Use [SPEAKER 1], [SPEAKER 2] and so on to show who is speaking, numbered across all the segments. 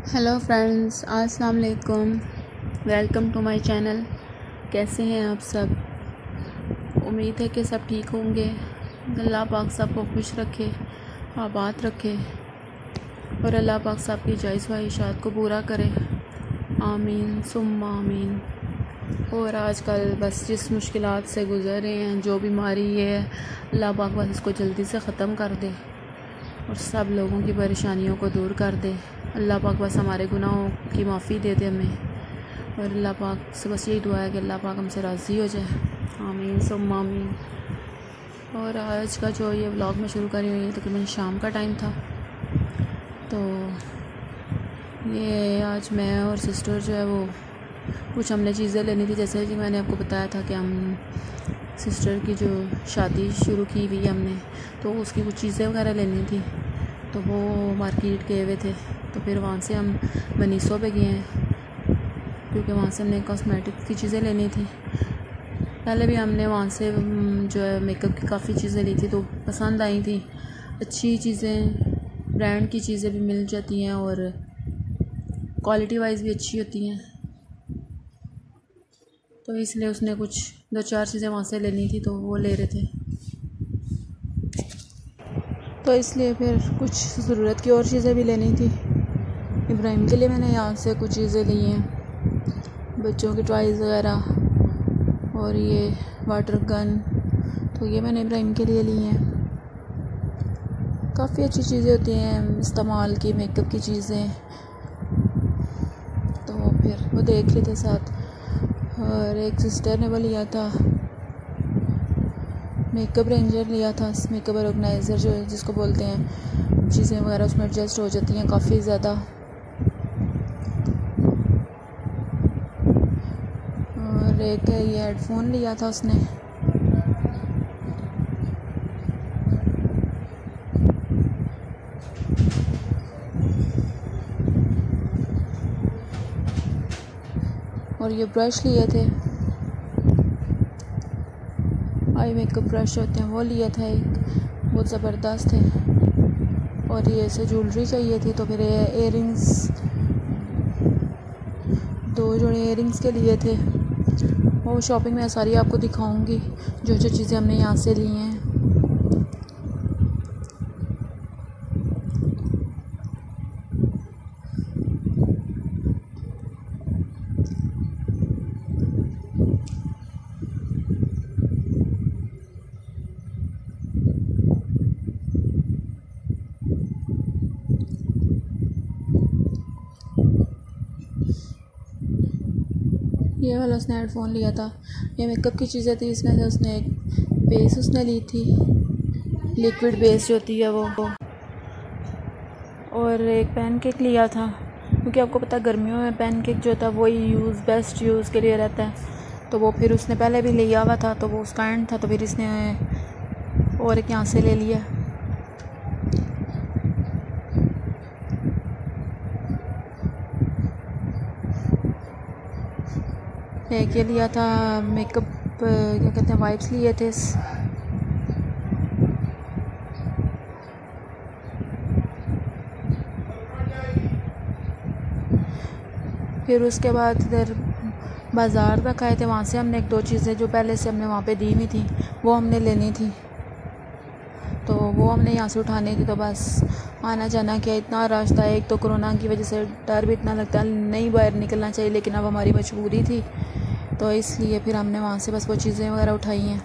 [SPEAKER 1] Hello friends, अस्सलाम वालेकुम। Welcome to my channel. कैसे हैं आप सब? उम्मीद है कि सब ठीक होंगे। अल्लाह पाक सबको खुश रखे, आबाद रखे और अल्लाह पाक सबकी जायज़ ख्वाहिशात को पूरा करे। आमीन सुम्मा आमीन। और आजकल बस जिस मुश्किलात से गुज़र रहे हैं, जो बीमारी है, अल्लाह पाक बस इसको जल्दी से ख़त्म कर दे और सब लोगों की परेशानियों को दूर कर दे। अल्लाह पाक बस हमारे गुनाहों की माफ़ी दे दे हमें। और अल्लाह पाक से बस यही दुआ है कि अल्लाह पाक हमसे राज़ी हो जाए। आमीन सुम्मा आमीन। और आज का जो ये व्लॉग मैं शुरू करी हुई है, तकरीबन शाम का टाइम था। तो ये आज मैं और सिस्टर जो है वो कुछ हमने चीज़ें लेनी थी। जैसे कि मैंने आपको बताया था कि हम सिस्टर की जो शादी शुरू की हुई हमने, तो उसकी कुछ चीज़ें वगैरह लेनी थी। तो वो मार्केट गए हुए थे, तो फिर वहाँ से हम मनीसो पे गए हैं क्योंकि वहाँ से हमने कॉस्मेटिक्स की चीज़ें लेनी थी। पहले भी हमने वहाँ से जो है मेकअप की काफ़ी चीज़ें ली थी, तो पसंद आई थी। अच्छी चीज़ें, ब्रांड की चीज़ें भी मिल जाती हैं और क्वालिटी वाइज भी अच्छी होती हैं। तो इसलिए उसने कुछ 2-4 चीज़ें वहाँ से लेनी थी, तो वो ले रहे थे। तो इसलिए फिर कुछ ज़रूरत की और चीज़ें भी लेनी थी। इब्राहिम के लिए मैंने यहाँ से कुछ चीज़ें ली हैं, बच्चों की टॉयज़ वगैरह और ये वाटर गन, तो ये मैंने इब्राहिम के लिए ली हैं। काफ़ी अच्छी चीज़ें होती हैं इस्तेमाल की, मेकअप की चीज़ें। तो फिर वो देख रहे थे साथ। और एक सिस्टर ने वो लिया था, मेकअप रेंजर लिया था, मेकअप ऑर्गेनाइज़र जो जिसको बोलते हैं। चीज़ें वगैरह उसमें एडजस्ट हो जाती हैं काफ़ी ज़्यादा। और एक ये हेडफोन लिया था उसने। और ये ब्रश लिए थे, आई मेकअप ब्रश होते हैं, वो लिया था एक, बहुत ज़बरदस्त है। और ये ऐसे ज्वेलरी चाहिए थी, तो फिर इयररिंग्स, 2 जोड़े इयररिंग्स के लिए थे। वो शॉपिंग में सारी आपको दिखाऊंगी जो जो चीज़ें हमने यहाँ से ली हैं। ये वाला उसने हेडफोन लिया था। ये मेकअप की चीज़ें थी, इसमें से उसने एक बेस उसने ली थी, लिक्विड बेस जो होती है वो। और एक पैनकेक लिया था, क्योंकि आपको पता गर्मियों में पैनकेक जो था वही बेस्ट यूज़ के लिए रहता है। तो वो फिर उसने पहले भी लिया हुआ था, तो वो उसका एंड था, तो फिर इसने और एक यहाँ से ले लिया। एक ये लिया था मेकअप, क्या कहते हैं, वाइप्स लिए थे। फिर उसके बाद इधर बाज़ार तक आए थे, वहाँ से हमने 1-2 चीज़ें जो पहले से हमने वहाँ पे दी हुई थी वो हमने लेनी थी, तो वो हमने यहाँ से उठानी थी। तो बस आना जाना किया, इतना रश था। एक तो कोरोना की वजह से डर भी इतना लगता है, नहीं बाहर निकलना चाहिए, लेकिन अब हमारी मजबूरी थी, तो इसलिए फिर हमने वहाँ से बस वो चीज़ें वगैरह उठाई हैं।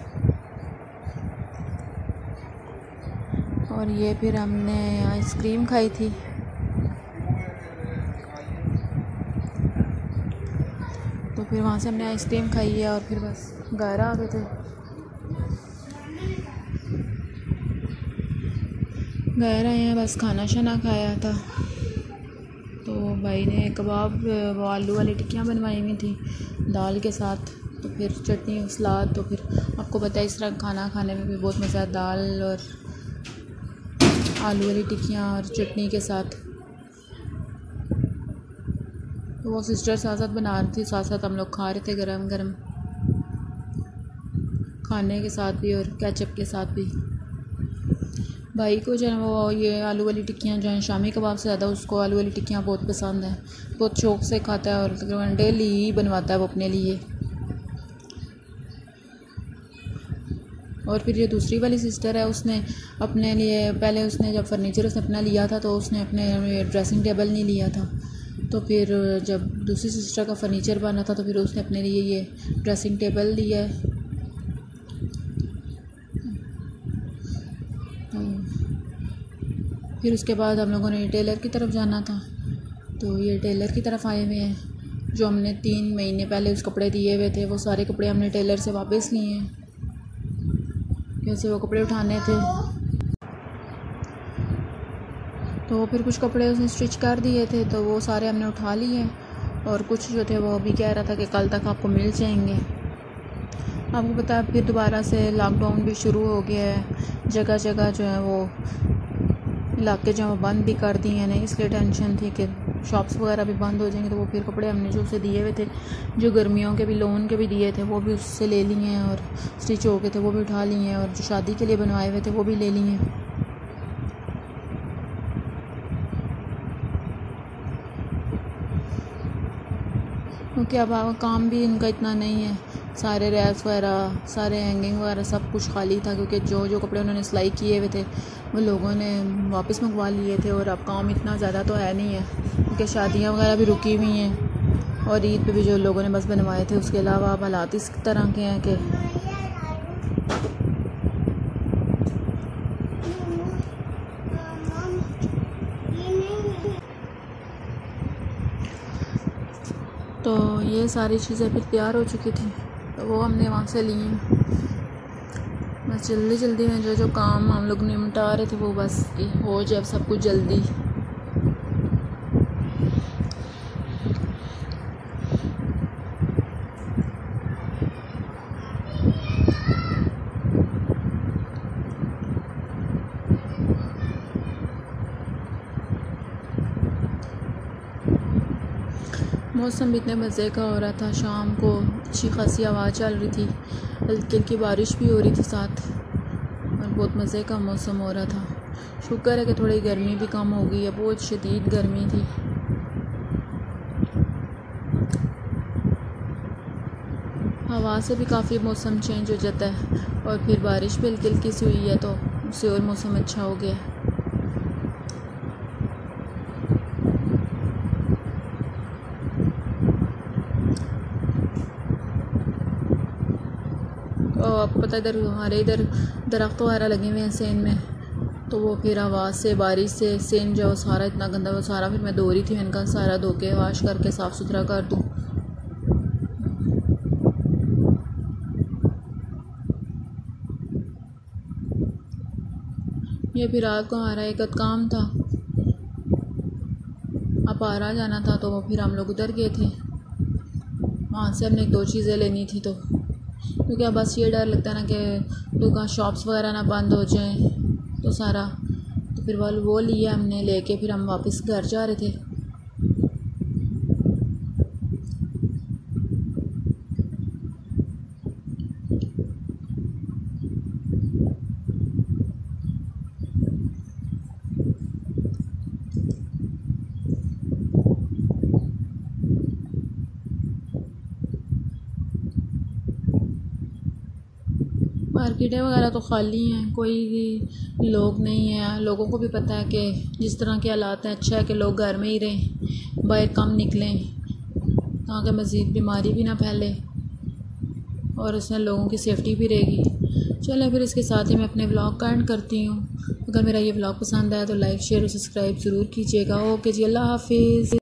[SPEAKER 1] और ये फिर हमने आइसक्रीम खाई थी। तो फिर वहाँ से हमने आइसक्रीम खाई है और फिर बस घर आ गए थे। घर आए हैं, बस खाना शाना खाया था। तो भाई ने कबाब, वो आलू वाली टिक्कियाँ बनवाई हुई थी दाल के साथ, तो फिर चटनी सलाद। तो फिर आपको पता है इस तरह खाना खाने में भी बहुत मज़ा, दाल और आलू वाली टिक्कियाँ और चटनी के साथ। तो वो सिस्टर साथ साथ बना रही थी, साथ साथ हम लोग खा रहे थे गरम गरम, खाने के साथ भी और केचप के साथ भी। भाई को जो है वो ये आलू वाली टिक्कियाँ जो हैं शामी कबाब से ज़्यादा उसको आलू वाली टिक्कियाँ बहुत पसंद हैं, बहुत शौक़ से खाता है और तकरीबन डेली ही बनवाता है वो अपने लिए। और फिर ये दूसरी वाली सिस्टर है, उसने अपने लिए पहले उसने जब फर्नीचर उसने अपना लिया था तो उसने अपने ड्रेसिंग टेबल नहीं लिया था, तो फिर जब दूसरी सिस्टर का फर्नीचर बना था तो फिर उसने अपने लिए ये ड्रेसिंग टेबल लिया है। फिर उसके बाद हम लोगों ने टेलर की तरफ जाना था, तो ये टेलर की तरफ आए हुए हैं। जो हमने 3 महीने पहले उस कपड़े दिए हुए थे वो सारे कपड़े हमने टेलर से वापस लिए हैं, कैसे वो कपड़े उठाने थे। तो फिर कुछ कपड़े उसने स्टिच कर दिए थे तो वो सारे हमने उठा लिए, और कुछ जो थे वो अभी कह रहा था कि कल तक आपको मिल जाएंगे। आपको पता है फिर दोबारा से लॉकडाउन भी शुरू हो गया है, जगह जगह जो है वो इलाके जो है वो बंद भी कर दिए हैं, इसलिए टेंशन थी कि शॉप्स वगैरह भी बंद हो जाएंगे। तो वो फिर कपड़े हमने जो उसे दिए हुए थे, जो गर्मियों के भी लोन के भी दिए थे वो भी उससे ले लिए हैं, और स्टिच हो गए थे वो भी उठा लिए हैं, और जो शादी के लिए बनवाए हुए थे वो भी ले लिए हैं। क्योंकि अब काम भी इनका इतना नहीं है, सारे रैक्स वगैरह सारे हैंगिंग वगैरह सब कुछ खाली था, क्योंकि जो जो कपड़े उन्होंने सिलाई किए हुए थे वो लोगों ने वापस मंगवा लिए थे। और अब काम इतना ज़्यादा तो है नहीं है, क्योंकि शादियां वगैरह भी रुकी हुई हैं, और ईद पे भी जो लोगों ने बस बनवाए थे। उसके अलावा अब हालात इस तरह के हैं कि तो ये सारी चीज़ें फिर तैयार हो चुकी थी, तो वो हमने वहाँ से ली हैं। बस जल्दी जल्दी में जो जो काम हम लोग निपटा रहे थे वो बस हो जाए सब कुछ जल्दी। मौसम भी इतने मज़े का हो रहा था, शाम को अच्छी खासी हवा चल रही थी, हल्की हल्की बारिश भी हो रही थी साथ, और बहुत मज़े का मौसम हो रहा था। शुक्र है कि थोड़ी गर्मी भी कम हो गई है, बहुत शदीद गर्मी थी। हवा से भी काफ़ी मौसम चेंज हो जाता है, और फिर बारिश भी हल्की हल्की सी हुई है तो उससे और मौसम अच्छा हो गया। और आपको पता है इधर हमारे इधर दरख्त वगैरह लगे हुए हैं सेन में, तो वो फिर आवाज़ से बारिश से सेन जो सारा इतना गंदा वो सारा फिर मैं धो रही थी, मैंने कहा सारा धो के वाश करके साफ़ सुथरा कर दूँ। ये फिर रात को हमारा एक काम था, अपारा जाना था, तो वो फिर हम लोग उधर गए थे। वहाँ से हमने 2 चीज़ें लेनी थी, तो क्योंकि अब बस ये डर लगता है ना कि दुकान शॉप्स वगैरह ना बंद हो जाएं, तो सारा तो फिर वो लिया हमने, लेके फिर हम वापस घर जा रहे थे। मार्केटें वगैरह तो खाली हैं, कोई लोग नहीं हैं। लोगों को भी पता है कि जिस तरह के हालात हैं, अच्छा है कि लोग घर में ही रहें, बाहर कम निकलें, ताकि मज़ीद बीमारी भी ना फैले और इसमें लोगों की सेफ्टी भी रहेगी। चलें फिर इसके साथ ही मैं अपने व्लॉग का एंड करती हूँ। अगर मेरा ये व्लॉग पसंद आया तो लाइक शेयर और सब्सक्राइब ज़रूर कीजिएगा। ओके जी, अल्लाह हाफिज़।